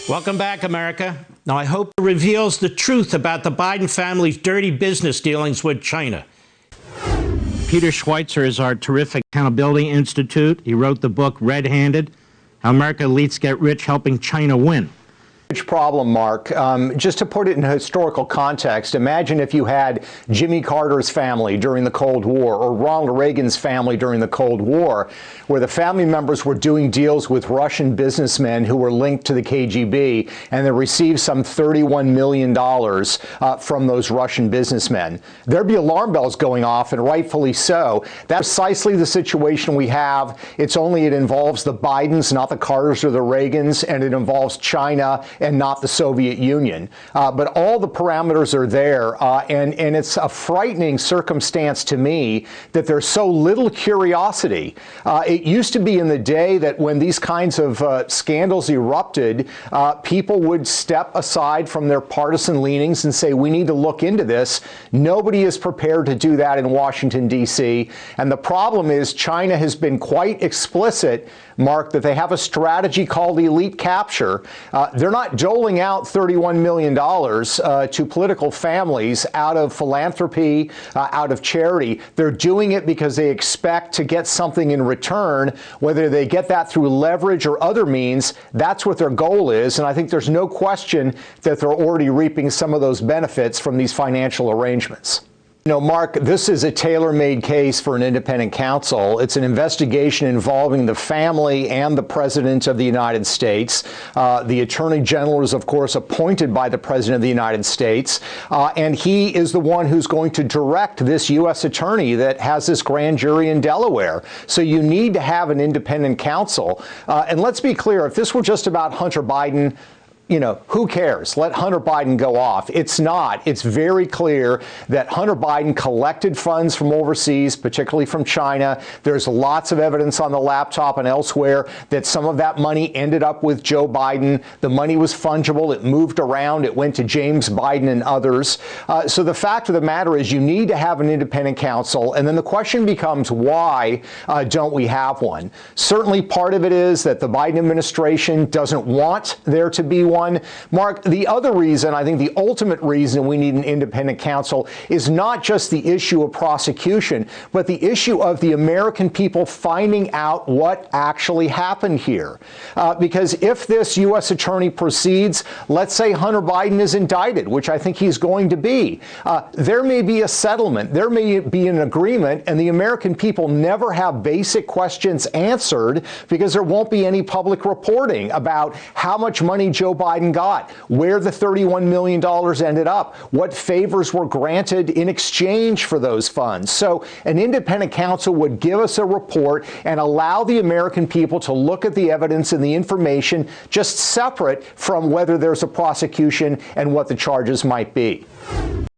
Welcome back, America. Now, I hope it reveals the truth about the Biden family's dirty business dealings with China. Peter SCHWEIZER is our terrific Accountability Institute. He wrote the book Red-Handed: How America Elites Get Rich Helping China Win. Huge problem, Mark. Just to put it in historical context, imagine if you had Jimmy Carter's family during the Cold War or Ronald Reagan's family during the Cold War, where the family members were doing deals with Russian businessmen who were linked to the KGB, and they received some $31 million from those Russian businessmen. There'd be alarm bells going off, and rightfully so. That's precisely the situation we have. It involves the Bidens, not the Carters or the Reagans, and it involves China and not the Soviet Union. But all the parameters are there, and it's a frightening circumstance to me that there's so little curiosity. It used to be in the day that when these kinds of scandals erupted, people would step aside from their partisan leanings and say, we need to look into this. Nobody is prepared to do that in Washington, D.C. And the problem is China has been quite explicit, Mark, that they have a strategy called elite capture. They're not doling out $31 million to political families out of philanthropy, out of charity. They're doing it because they expect to get something in return, whether they get that through leverage or other means. That's what their goal is. And I think there's no question that they're already reaping some of those benefits from these financial arrangements. You know, Mark, this is a tailor-made case for an independent counsel. It's an investigation involving the family and the President of the United States. The Attorney General is, of course, appointed by the President of the United States, and he is the one who's going to direct this U.S. attorney that has this grand jury in Delaware. So you need to have an independent counsel. And let's be clear, if this were just about Hunter Biden, you know, who cares? Let Hunter Biden go off. It's not. It's very clear that Hunter Biden collected funds from overseas, particularly from China. There's lots of evidence on the laptop and elsewhere that some of that money ended up with Joe Biden. The money was fungible. It moved around. It went to James Biden and others. So the fact of the matter is you need to have an independent counsel. And then the question becomes, why don't we have one? Certainly part of it is that the Biden administration doesn't want there to be one. Mark, the other reason, I think the ultimate reason we need an independent counsel is not just the issue of prosecution, but the issue of the American people finding out what actually happened here. Because if this U.S. attorney proceeds, let's say Hunter Biden is indicted, which I think he's going to be, there may be a settlement, there may be an agreement, and the American people never have basic questions answered because there won't be any public reporting about how much money Joe Biden got, where the $31 million ended up, what favors were granted in exchange for those funds. So an independent counsel would give us a report and allow the American people to look at the evidence and the information just separate from whether there's a prosecution and what the charges might be.